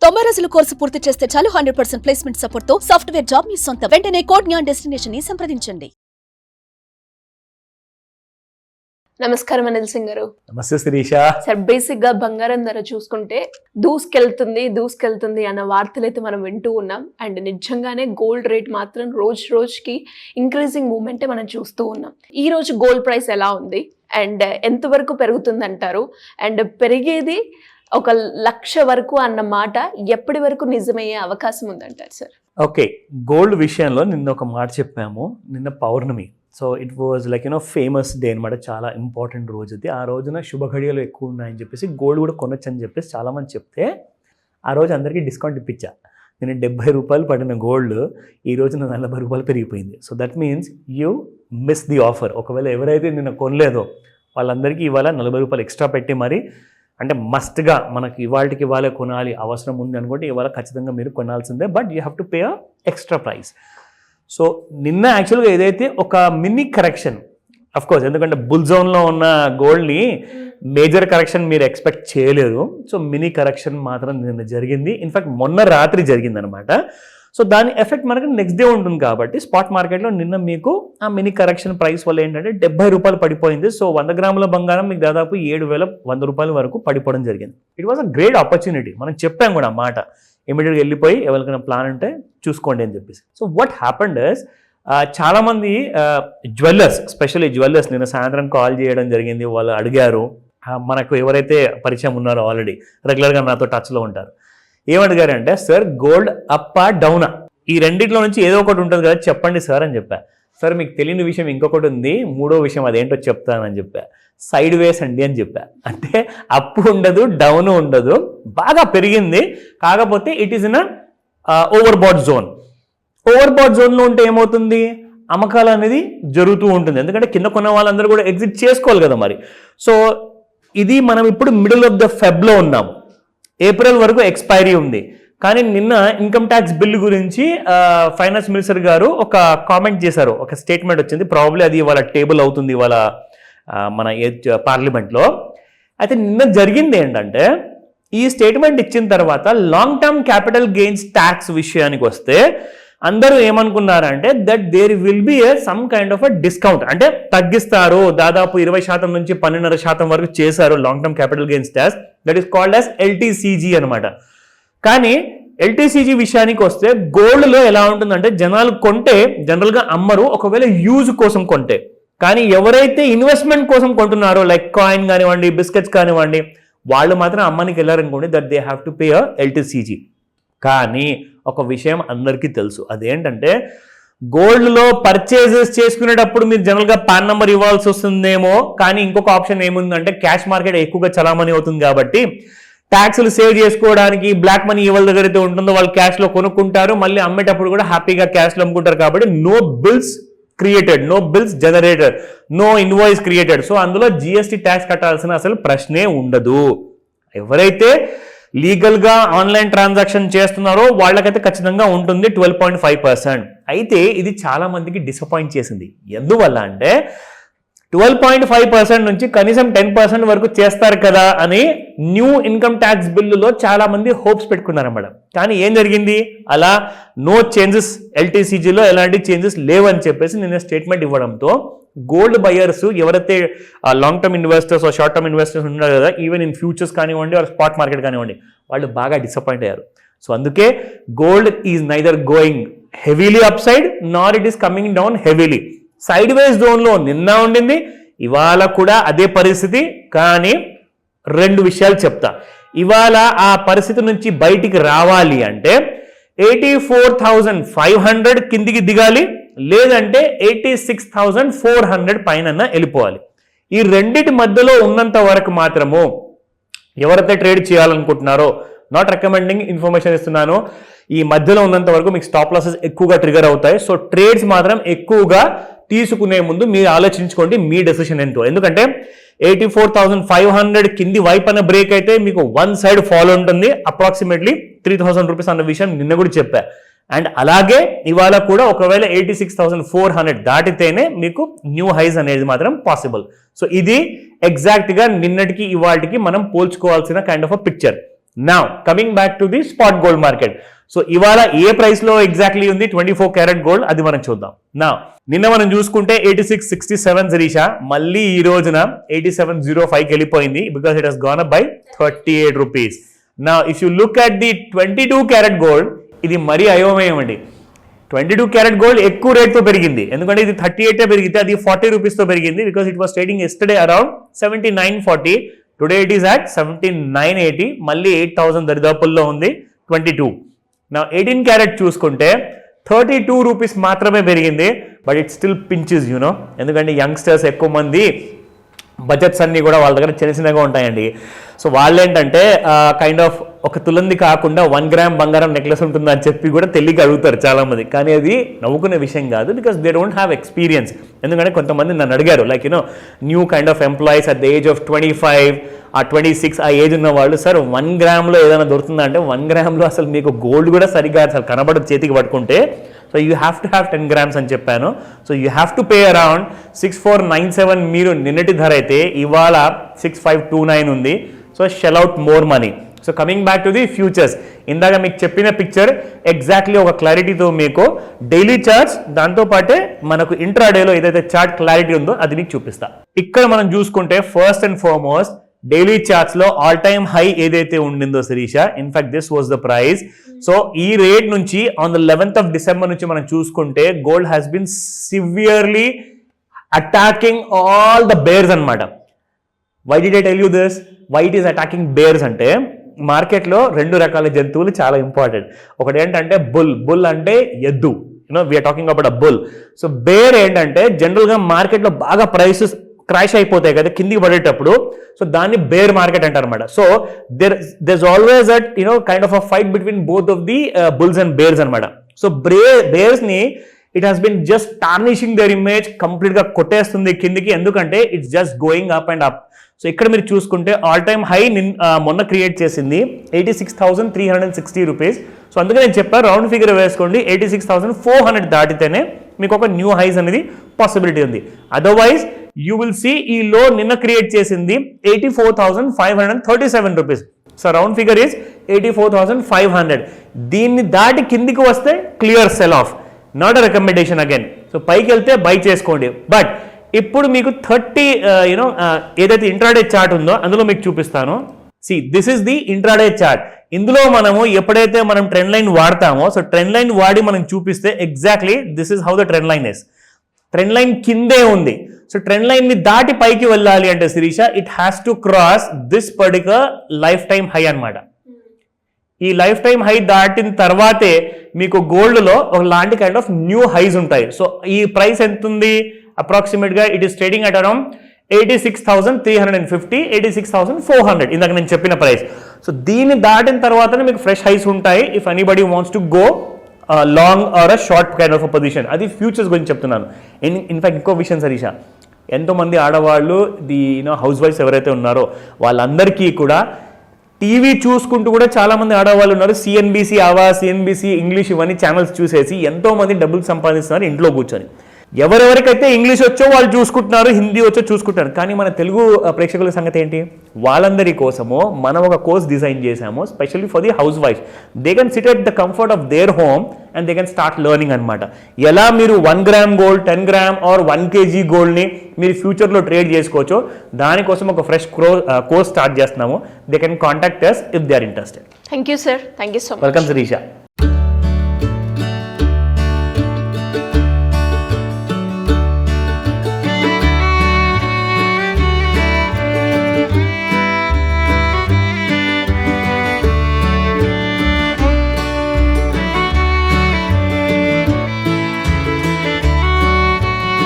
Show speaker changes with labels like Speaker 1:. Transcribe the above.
Speaker 1: 90 రోజుల కోర్సు పూర్తి చేస్తే చాలు 100% ప్లేస్మెంట్ సపోర్ట్ తో సాఫ్ట్వేర్ జాబ్ మీ సొంతం. వెంటనే కోడ్ జ్ఞాన్ డెస్టినేషన్ ని సంప్రదించండి.
Speaker 2: నమస్కారం అనిల్ సింగ్ గారు.
Speaker 3: నమస్తే శిరీష.
Speaker 2: సార్, బేసిక్ గా బంగారం ధర చూసుకుంటే దూసుకెళ్తుంది అన్న వార్తలు అయితే మనం వింటూ ఉన్నాం. అండ్ నిజంగానే గోల్డ్ రేట్ మాత్రం రోజుకి ఇంక్రీజింగ్ మూవ్మెంటే మనం చూస్తూ ఉన్నాం. ఈ రోజు గోల్డ్ ప్రైస్ ఎలా ఉంది అండ్ ఎంతవరకు పెరుగుతుంది అంటారు? అండ్ పెరిగేది 1,00,000 వరకు అన్న మాట ఎప్పటి వరకు నిజమయ్యే అవకాశం ఉందంటారు సార్?
Speaker 3: ఓకే, గోల్డ్ విషయంలో నిన్న ఒక మాట చెప్పాము. నిన్న పౌర్ణమి. So it was like famous day అనమాట. చాలా ఇంపార్టెంట్ రోజు అది. ఆ రోజున శుభఘడియలు ఎక్కువ ఉన్నాయని చెప్పేసి గోల్డ్ కూడా కొనొచ్చు అని చెప్పేసి చాలామంది చెప్తే ఆ రోజు అందరికీ డిస్కౌంట్ ఇప్పించా. నేను 70 రూపాయలు పడిన గోల్డ్ ఈ రోజు 40 రూపాయలు పెరిగిపోయింది. So that means you miss the offer. ఒకవేళ ఎవరైతే నిన్న కొనలేదో వాళ్ళందరికీ ఇవాళ 40 రూపాయలు ఎక్స్ట్రా పెట్టి మరి, అంటే మస్ట్గా మనకి ఇవాళ కొనాలి అవసరం ఉంది అనుకుంటే ఇవాళ ఖచ్చితంగా మీరు కొనాల్సిందే. But you have to pay extra price. So నిన్న యాక్చువల్గా ఏదైతే ఒక మినీ కరెక్షన్, అఫ్ కోర్స్ ఎందుకంటే బుల్ జోన్లో ఉన్న గోల్డ్ని మేజర్ కరెక్షన్ మీరు ఎక్స్పెక్ట్ చేయలేదు. సో మినీ కరెక్షన్ మాత్రం నిన్న జరిగింది. ఇన్ఫాక్ట్ మొన్న రాత్రి జరిగింది అనమాట. సో దాని ఎఫెక్ట్ మనకి నెక్స్ట్ డే ఉంటుంది కాబట్టి స్పాట్ మార్కెట్లో నిన్న మీకు ఆ మినీ కరెక్షన్ ప్రైస్ వల్ల ఏంటంటే 70 రూపాయలు పడిపోయింది. సో 100 గ్రాముల బంగారం మీకు దాదాపు 7,100 రూపాయల వరకు పడిపోవడం జరిగింది. It was a great opportunity. మనం చెప్పాం కూడా ఆ మాట, ఇమీడియట్గా వెళ్ళిపోయి ఎవరికైనా ప్లాన్ ఉంటే చూసుకోండి అని చెప్పేసి. సో వాట్ హ్యాపెండ్ ఇస్ చాలామంది జ్యువెల్లర్స్, స్పెషల్లీ జ్యువెల్లర్స్ నిన్న సాయంత్రం కాల్ చేయడం జరిగింది. వాళ్ళు అడిగారు, మనకు ఎవరైతే పరిచయం ఉన్నారో ఆల్రెడీ రెగ్యులర్గా నాతో టచ్లో ఉంటారు, ఏమడిగారంటే సార్ గోల్డ్ అప్పా డౌనా, ఈ రెండింటిలో నుంచి ఏదో ఒకటి ఉంటుంది కదా చెప్పండి సార్ అని చెప్పా. సార్ మీకు తెలియని విషయం ఇంకొకటి ఉంది, మూడో విషయం అదేంటో చెప్తానని చెప్పా. సైడ్ వేస్ అండి అని చెప్పా. అంటే అప్ ఉండదు, డౌన్ ఉండదు, బాగా పెరిగింది. కాకపోతే it is in over bat zone. Over bat జోన్లో ఉంటే ఏమవుతుంది, అమ్మకాలు అనేది జరుగుతూ ఉంటుంది. ఎందుకంటే కింద కొన్న వాళ్ళందరూ కూడా ఎగ్జిట్ చేసుకోవాలి కదా మరి. సో ఇది మనం ఇప్పుడు మిడిల్ ఆఫ్ ద ఫెబ్లో ఉన్నాము. ఏప్రిల్ వరకు ఎక్స్పైరీ ఉంది. కానీ నిన్న ఇన్కమ్ ట్యాక్స్ బిల్లు గురించి ఫైనాన్స్ మినిస్టర్ గారు ఒక కామెంట్ చేశారు, ఒక స్టేట్మెంట్ వచ్చింది. ప్రాబ్లీ అది ఇవాళ టేబుల్ అవుతుంది ఇవాళ మన పార్లమెంట్లో. అయితే నిన్న జరిగింది ఏంటంటే, ఈ స్టేట్మెంట్ ఇచ్చిన తర్వాత long term capital gains tax విషయానికి వస్తే అందరూ ఏమనుకున్నారంటే that there will be some kind of a discount, అంటే తగ్గిస్తారు. దాదాపు 20% నుంచి 12.5% వరకు చేశారు long term capital gains tax. That is called as LTCG అనమాట. కానీ LTCG విషయానికి వస్తే గోల్డ్లో ఎలా ఉంటుందంటే, జనాలు కొంటే జనరల్గా అమ్మరు, ఒకవేళ యూజ్ కోసం కొంటే. కానీ ఎవరైతే ఇన్వెస్ట్మెంట్ కోసం కొంటున్నారో లైక్ కాయిన్ కానివ్వండి, బిస్కెట్స్ కానివ్వండి, వాళ్ళు మాత్రం అమ్మనికి వెళ్ళారనుకోండి that they have to pay LTCG. కానీ ఒక విషయం అందరికీ తెలుసు, అదేంటంటే గోల్డ్లో పర్చేజెస్ చేసుకునేటప్పుడు మీరు జనరల్గా పాన్ నెంబర్ ఇవ్వాల్సి వస్తుందేమో. కానీ ఇంకొక ఆప్షన్ ఏముందంటే క్యాష్ మార్కెట్ ఎక్కువగా చలామణి అవుతుంది కాబట్టి ట్యాక్స్లు సేవ్ చేసుకోవడానికి బ్లాక్ మనీ ఎవరి దగ్గర అయితే ఉంటుందో వాళ్ళు క్యాష్లో కొనుక్కుంటారు, మళ్ళీ అమ్మేటప్పుడు కూడా హ్యాపీగా క్యాష్లో అమ్ముకుంటారు. కాబట్టి no bills created, no bills generated, no invoice created. So అందులో GST ట్యాక్స్ కట్టాల్సిన అసలు ప్రశ్నే ఉండదు. ఎవరైతే లీగల్గా ఆన్లైన్ ట్రాన్సాక్షన్ చేస్తున్నారో వాళ్ళకైతే ఖచ్చితంగా ఉంటుంది 12.5%. అయితే ఇది చాలా మందికి డిసప్పాయింట్ చేసింది. ఎందువల్ల అంటే 12.5% నుంచి కనీసం 10% వరకు చేస్తారు కదా అని న్యూ ఇన్కమ్ ట్యాక్స్ బిల్లులో చాలా మంది హోప్స్ పెట్టుకున్నారన్నమాట. కానీ ఏం జరిగింది, అలా నో చేంజెస్, LTCGలో ఎలాంటి చేంజెస్ లేవని చెప్పేసి నిన్న స్టేట్మెంట్ ఇవ్వడంతో గోల్డ్ బయర్స్ ఎవరైతే long term investors short term investors ఉన్నారు కదా, ఈవెన్ ఇన్ ఫ్యూచర్స్ కానివ్వండి ఆర్ స్పాట్ మార్కెట్ కానివ్వండి, వాళ్ళు బాగా డిసప్పాయింట్ అయ్యారు. సో అందుకే gold is neither going heavily upside nor it is coming down heavily. Sideways జోన్లో నిన్న ఉండింది, ఇవాళ కూడా అదే పరిస్థితి. కానీ రెండు విషయాలు చెప్తా. ఇవాళ ఆ పరిస్థితి నుంచి బయటికి రావాలి అంటే 84,500 కిందికి దిగాలి, లేదంటే 86,400 పైన వెళ్ళిపోవాలి. ఈ రెండిటి మధ్యలో ఉన్నంత వరకు మాత్రము ఎవరైతే ట్రేడ్ చేయాలనుకుంటున్నారో, నాట్ రికమెండింగ్, ఇన్ఫర్మేషన్ ఇస్తున్నాను, ఈ మధ్యలో ఉన్నంత వరకు మీకు స్టాప్ లాసెస్ ఎక్కువగా ట్రిగర్ అవుతాయి. సో ట్రేడ్స్ మాత్రం ఎక్కువగా తీసుకునే ముందు మీరు ఆలోచించుకోండి మీ డెసిషన్ ఎంతో. ఎందుకంటే 84,500 కింది వైపు అన్న బ్రేక్ అయితే మీకు వన్ సైడ్ ఫాల్ ఉంటుంది, అప్రాక్సిమేట్లీ 3,000 రూపీస్ అన్న విషయం నిన్న కూడా చెప్పా. అండ్ అలాగే ఇవాళ కూడా ఒకవేళ 86,400 దాటితేనే మీకు న్యూ హైస్ అనేది మాత్రం పాసిబుల్. సో ఇది ఎగ్జాక్ట్గా నిన్నటికి ఇవాళకి మనం పోల్చుకోవాల్సిన kind of a picture. Now coming back to the spot gold market. So ఇవాళ ఏ ప్రైస్ లో ఎగ్జాక్ట్లీ ఉంది 24 క్యారెట్ గోల్డ్, అది మనం చూద్దాం. నా నిన్న మనం చూసుకుంటే 86.67 శిరీష, మళ్ళీ ఈ రోజున 87.05కి వెళ్ళిపోయింది, because it has gone up by 38 rupees. నా if you look at the 22 carat gold, ఇది మరీ అయోమయం అండి. 22 క్యారెట్ గోల్డ్ ఎక్కువ రేట్తో పెరిగింది, ఎందుకంటే ఇది 38 పెరిగితే అది 40 రూపీస్తో పెరిగింది, because it was trading yesterday around 79.40. Today it is at 79.80, మళ్ళీ 8,000 దరిదాపుల్లో ఉంది 22. నా 18 క్యారెట్ చూసుకుంటే 32 రూపీస్ మాత్రమే పెరిగింది, but it still pinches you know, ఎందుకంటే యంగ్స్టర్స్ ఎక్కువ మంది బడ్జెట్స్ అన్నీ కూడా వాళ్ళ దగ్గర చిన్న చిన్నగా ఉంటాయండి. సో వాళ్ళు ఏంటంటే కైండ్ ఆఫ్ ఒక తులంది కాకుండా 1 గ్రామ్ బంగారం నెక్లెస్ ఉంటుందా అని చెప్పి కూడా తెలియక అడుగుతారు చాలామంది, కానీ అది నవ్వుకునే విషయం కాదు, because they don't have experience. ఎందుకంటే కొంతమంది నన్ను అడిగారు, like you know new kind of employees at the age of 25 ఆ 26 ఆ ఏజ్ ఉన్న వాళ్ళు, సార్ 1 గ్రామ్లో ఏదైనా దొరుకుతుందా అంటే 1 గ్రామ్లో అసలు మీకు గోల్డ్ కూడా సరిగ్గా అసలు కనబడదు చేతికి పట్టుకుంటే. So you have to have 10 grams అని చెప్పాను. So you have to pay around 6497. మీరు నిన్నటి ధర అయితే ఇవాళ 6529 ఉంది. So shell out more money. So coming back to the futures, ఇందాక మీకు చెప్పిన పిక్చర్ ఎగ్జాక్ట్లీ ఒక క్లారిటీతో మీకు డైలీ చార్ట్స్, దాంతోపాటే మనకు ఇంట్రాడేలో ఏదైతే చార్ట్ క్లారిటీ ఉందో అది మీకు చూపిస్తా. ఇక్కడ మనం చూసుకుంటే first and foremost daily charts లో ఆల్ టైమ్ హై ఏదైతే ఉండిందో Shirisha, in fact this was the price. So ఈ రేట్ నుంచి on the 11th of December నుంచి మనం చూసుకుంటే gold has been severely attacking all the bears అన్నమాట. Why did I tell you this? Why it is attacking bears అంటే, మార్కెట్లో 2 రకాల జంతువులు చాలా ఇంపార్టెంట్. ఒకటి ఏంటంటే బుల్ అంటే ఎద్దు, you know we're talking about a bull. So bear ఏంటంటే జనరల్గా మార్కెట్లో బాగా ప్రైసెస్ క్రాష్ అయిపోతాయి కదా కిందికి పడేటప్పుడు, సో దాన్ని బేర్ మార్కెట్ అంటారు అనమాట. So there's always that kind of a fight between both of the bulls and bears అనమాట. సో బేర్స్ ని it has been just tarnishing their image, complete గా కొట్టేస్తుంది కిందికి, ఎందుకంటే it's just going up and up. So ఇక్కడ మీరు చూసుకుంటే all time high మొన్న క్రియేట్ చేసింది 86,360 రూపీస్. సో అందుకే నేను చెప్పాను రౌండ్ ఫిగర్ వేసుకోండి, 86,400 దాటితేనే మీకు ఒక న్యూ హైస్ అనేది పాసిబిలిటీ ఉంది. అదర్వైజ్ యూ విల్ సీ ఈ లో నిన్న క్రియేట్ చేసింది 84,537 rupees. So round figure is 84,500. దీన్ని దాటి కిందికి వస్తే clear cell of, not a recommendation again. So పైకి వెళ్తే బై చేసుకోండి. బట్ ఇప్పుడు మీకు 30 ఏదైతే ఇంట్రాడే చార్ట్ ఉందో అందులో మీకు చూపిస్తాను. See this is the intraday chart. ఇందులో మనము ఎప్పుడైతే మనం ట్రెండ్ లైన్ వాడతామో, సో ట్రెండ్ లైన్ వాడి మనం చూపిస్తే exactly this is how the trend line is. Trend line కిందే ఉంది. సో ట్రెండ్ లైన్ ని దాటి పైకి వెళ్ళాలి అంటే Shirisha, it has to cross this particular lifetime high అన్నమాట. ఈ లైఫ్ టైమ్ హై దాటిన తర్వాతే మీకు గోల్డ్ లో ఒకలాంటి కైండ్ ఆఫ్ న్యూ హైస్ ఉంటాయి. సో ఈ ప్రైస్ ఎంత ఉంది అప్రాక్సిమేట్ గా? It is trading at around 86,350, 86,400 ఇందాక నేను చెప్పిన ప్రైస్. సో దీన్ని దాటిన తర్వాతనే మీకు ఫ్రెష్ హైస్ ఉంటాయి if anybody wants to go long or a short kind of a position. అది ఫ్యూచర్స్ గురించి చెప్తున్నాను. ఇన్ఫాక్ట్ ఇంకో విషయం శరీష, ఎంతోమంది ఆడవాళ్ళు హౌస్ వైఫ్స్ ఎవరైతే ఉన్నారో వాళ్ళందరికీ కూడా టీవీ చూసుకుంటూ కూడా చాలా మంది ఆడవాళ్ళు ఉన్నారు. సిఎన్బిసి ఆవాజ్, సిఎన్బిసి ఇంగ్లీష్ ఇవన్నీ ఛానల్స్ చూసేసి ఎంతో మంది డబ్బులు సంపాదిస్తున్నారు ఇంట్లో కూర్చొని. ఎవరెవరికైతే ఇంగ్లీష్ వచ్చో వాళ్ళు చూసుకుంటున్నారు, హిందీ వచ్చో చూసుకుంటున్నారు. కానీ మన తెలుగు ప్రేక్షకుల సంగతి ఏంటి? వాళ్ళందరి కోసము మనం ఒక కోర్స్ డిజైన్ చేశాము specially for the housewife. They can sit at the comfort of their home and they can start learning అనమాట. ఎలా మీరు 1 gram gold, 10 gram or 1 kg గోల్డ్ని మీరు ఫ్యూచర్లో ట్రేడ్ చేసుకోవచ్చు, దానికోసం ఒక ఫ్రెష్ కోర్స్ స్టార్ట్ చేస్తున్నాము. They can contact us if they are interested.
Speaker 2: Thank you sir, thank you so much.
Speaker 3: Welcome Sirisha.